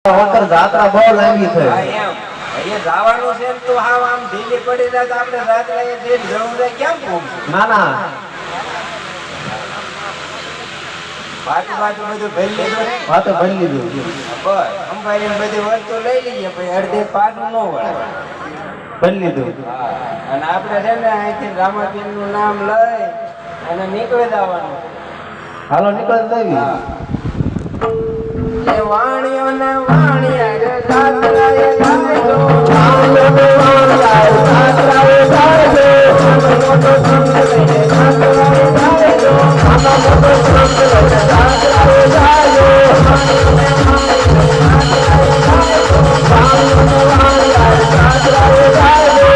વખત જાત્રા બહુ લાંબી થઈ. અહીંયા જવાનું છે તો હાવ આમ ઢીલી પડી જાય તો આપણે જાત્રા એ જે જવું છે કેમ પહોંચશું? ના ના પાછું બધું ભરી લીધું ને વાતો ભરી લીધું. બસ અંબાઈ બધી વસ્તુ લઈ લઈએ પછી અડધી પાછું ન વળે. ભરી લીધું. અને આપણે છે ને અહીંથી રામાપીર નું નામ લઈ અને નીકળી જવાનું. હાલો નીકળ દેવી. એ વાણીઓ ને વાણિયા રે જાત્રાએ જાજો, વાણીઓ ને વાણિયા રે જાત્રાએ જાજો, મોટો સંત લઈને જાત્રાએ જાજો, મોટો સંત લઈને જાત્રાએ જાજો, વાણીઓ ને વાણિયા રે જાત્રાએ જાજો,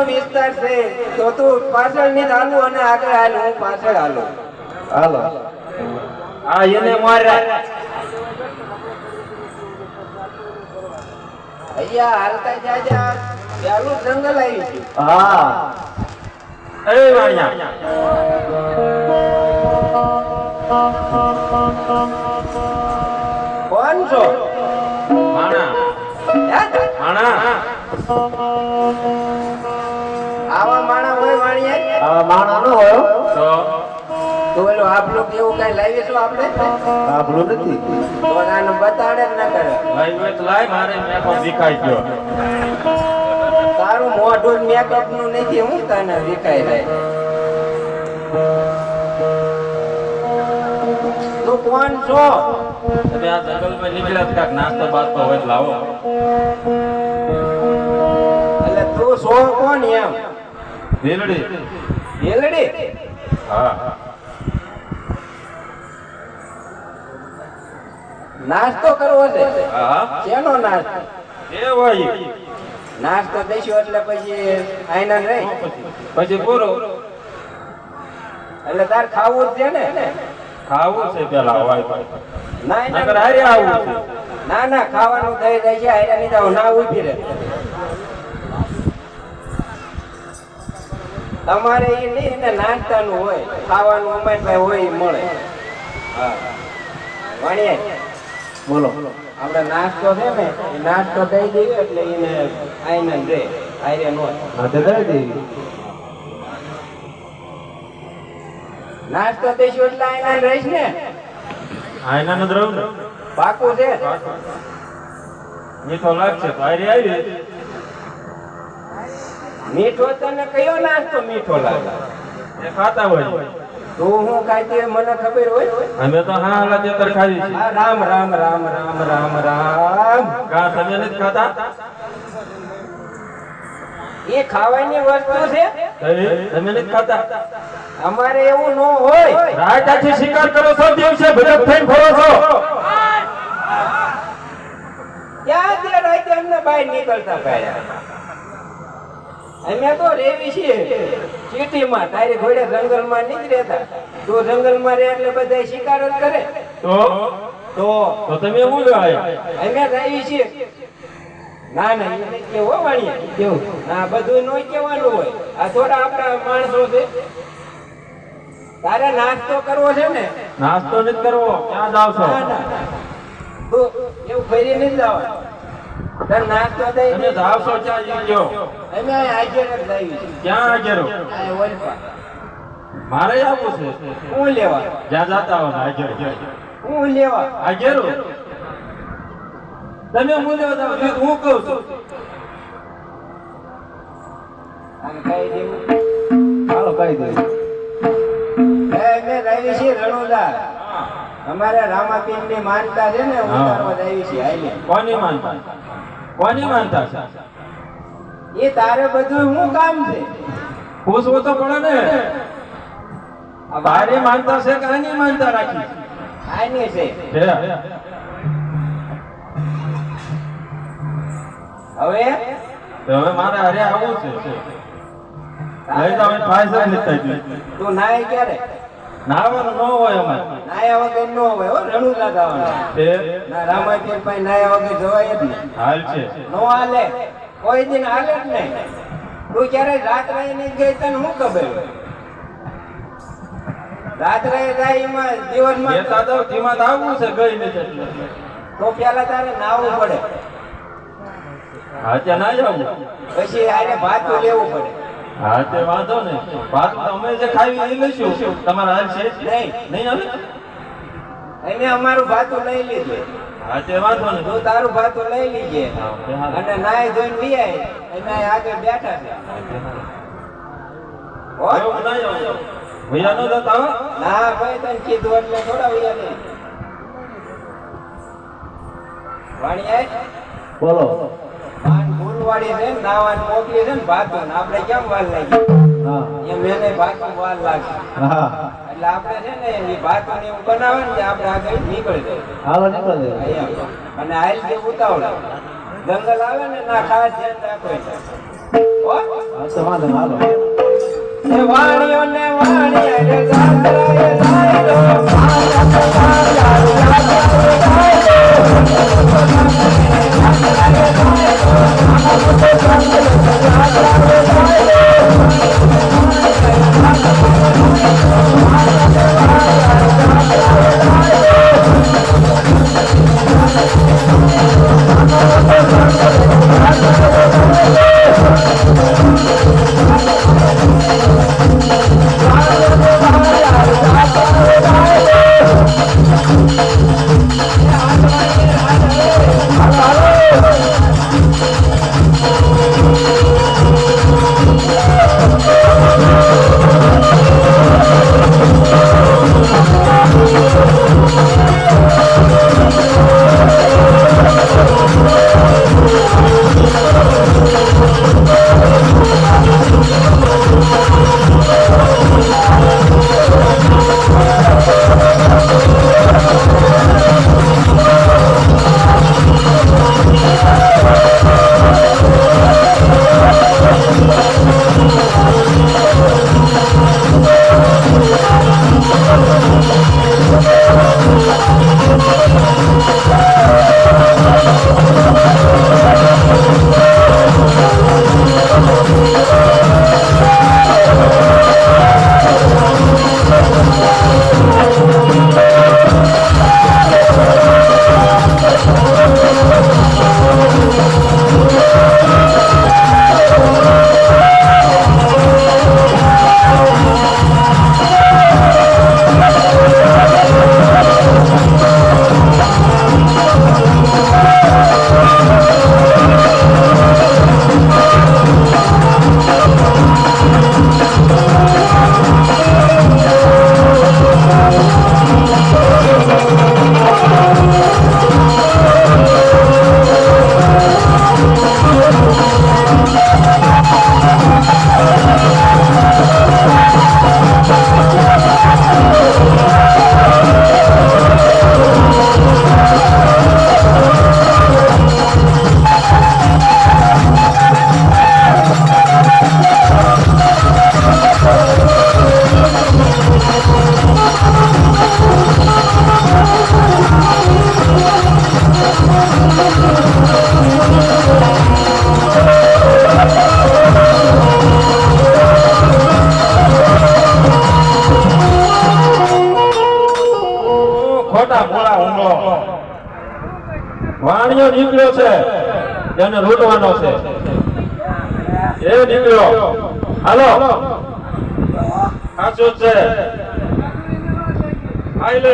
વિસ્તાર છે તો તું પાછળ ની હાલું અને આગળ હાલું, હું પાછળ હાલું. હાલો. આ એને માર અહીંયા હાલતા જાજા પેલું જંગલ આવી ગયું. હા એ વાણિયા કોણ છો? માણા માણા આવા માણા હોય વાણિયા? આ માણા નો હોય તો તો ઓલો આપલો કેવું કઈ લાવીશું આપણે? આ ભૂલું નથી. તો આને બતાડે જ ન કરે. ભાઈ મેં તો લાય મારે મેકઅપ દેખાઈ ગયો. તારું મોઢું મેકઅપ નું નથી, હું તને દેખાઈ જાય. તું કોણ છો? તમે આ જંગલમાં નીકળ્યા કાક નાસ્તો બાસ્તો હોય તો લાવો. એટલે તું છો કોણ એમ? ભીલડી. ભીલડી? હા નાસ્તો કરવો છે? હા શેનો નાસ્તો? એ હોય નાસ્તો દઈશું એટલે પછી આઈના રહી. પછી પૂરો એટલે તાર ખાવું જ છે ને? ખાવું છે પેલા હોય ના નકર હારે આવું છે. ના ના, ખાવાનું થઈ જાય છે. આઈના નહીં જાવ, ના ઉભી રહે. તમારે એ નહીં ને નાસ્તાનું હોય, ખાવાનું અમારી પાસે હોય, ઈ મળે. હા વાણિયા બોલો. આપણે નાસ્તો છે ને, એ નાસ્તો દઈ દઈએ એટલે એને આઈને રે આયરે નો હા તે દઈ દેવી. નાસ્તો દઈશું એટલે આઈને રહીશ ને? આયના ન દ્રવ ને પાકું છે? મીઠો લાગશે તો હારે આવી. મીઠો તને કયો નાસ્તો મીઠો લાગે? એ ખાતા હોય. તું હું ખાતી મને ખબર હોય? અમે તો હા હાલા તેતર ખાવી છે. હા, રામ રામ રામ રામ રામ રામ. કા તમે નથી ખાતા? એ ખાવાની વસ્તુ છે? તમે નથી ખાતા? અમારે એવું ન હોય. રાત આખી શિકાર કરો છો, દિવસે ભજપ થઈને ફરો છો. ક્યાં તે રાતે અમને બહાર નીકળતા કર્યા? અમે તો રેવી છીએ સિટીમાં, તારી ઘોડે જંગલમાં નહીં જ રહેતા. તું જંગલમાં રહે એટલે બધા શિકાર જ કરે. તો તો તો તમે હું લાયા? અમે રહી છીએ. ના ના, એને કેવો વાણીએ કેવું? ના, બધું નો કહેવાનું હોય. આ થોડા આપણા માણસો છે. તારે નાસ્તો કરવો છે ને? નાસ્તો નથી કરવો, ક્યાં જાવ છો? ના ના, તું એવું ફરી નહીં જવાનું. તારે નાસ્તો દઈ તમે જાવ છો ક્યાં ગયો? અમે હાજર જ લાવી છે. ક્યાં હાજરો? આ ઓલપા. મારે આવું છે. હું લેવા? જ્યાં જાતા હો હાજર. હું લેવા? હાજરો તમે હું લેવા જાવ હું કહું છું. આમ કહી દેવું. હાલો કહી દેવી. અમે લાવી છીએ રણોદા. અમારે રામાપીર ની માનતા છે ને, ઉતારવા આવી છે. કોની માનતા? કોની માનતા છે? એ તારે બધું શું કામ છે? પૂછવું તો પડે ને. તારી માનતા છે કે આની માનતા રાખી? આની છે. છે. હવે તો હવે મારે હારે આવવું છે. લઈ જાવ પાયસા લેતા જ. તું નાય ક્યારે? નાવાનું ન હોય અમારે. નાયા વગર ન હોય હો, રણુજા જવાનું. છે. ના રામાપીર પાસે નાયા વગર જવાય જ નહીં. હાલ છે. નો હાલે, કોઈ દિન હાલે જ નહીં. તું ક્યારે રાત રહી નહીં ગઈ તને શું ખબર હોય? રાત રહી જાય એમાં જીવનમાં લેતા જાવ ધીમા તો આવવું છે ગઈ નથી એટલે. તો પેલા તારે નાવું પડે, હા ત્યાં ના જાવું. પછી આને ભાતું લેવું પડે. હા તે વાંધો ને. ભાત અમે જે ખાવી એ લઈશું. તમારા હાલ છે નહીં નહીં આવે? એને અમારું ભાતું લઈ લીધું. હા તે વાંધો ને. તું તારું ભાતું લઈ લીજે અને નાય જોઈને વિયાય એને આગળ બેઠા છે. હો? એવું ના જાવ. ભૈયા નો જતા હો. ના ભાઈ તને કીધું એટલે થોડા વિયા નહીં. વાણિયા બોલો. પાન ફૂલવાડી છે ને નાવાન મોકલી છે ને ભાતું ને આપણે કેમ વાર લાગી? હા એમ એને ભાતું વાર લાગે. હા એટલે આપણે છે ને એ ભાતું ને એવું બનાવે ને કે આપણે આગળ નીકળી જાય. હાલો નીકળો દે. અહીંયા. અને હાલ જે ઉતાવળ જંગલ આવે ને ના ખાસ ધ્યાન રાખો. હો? હા તો વાંધો નહીં, હાલો. એ વાણિયો ને વાણિયા રે ગાંધરાએ ગાયરો વાણિયો નીકળ્યો છે એને લૂંટવાનો છે એ નીકળ્યો હાલો સાચું છે આઈ લે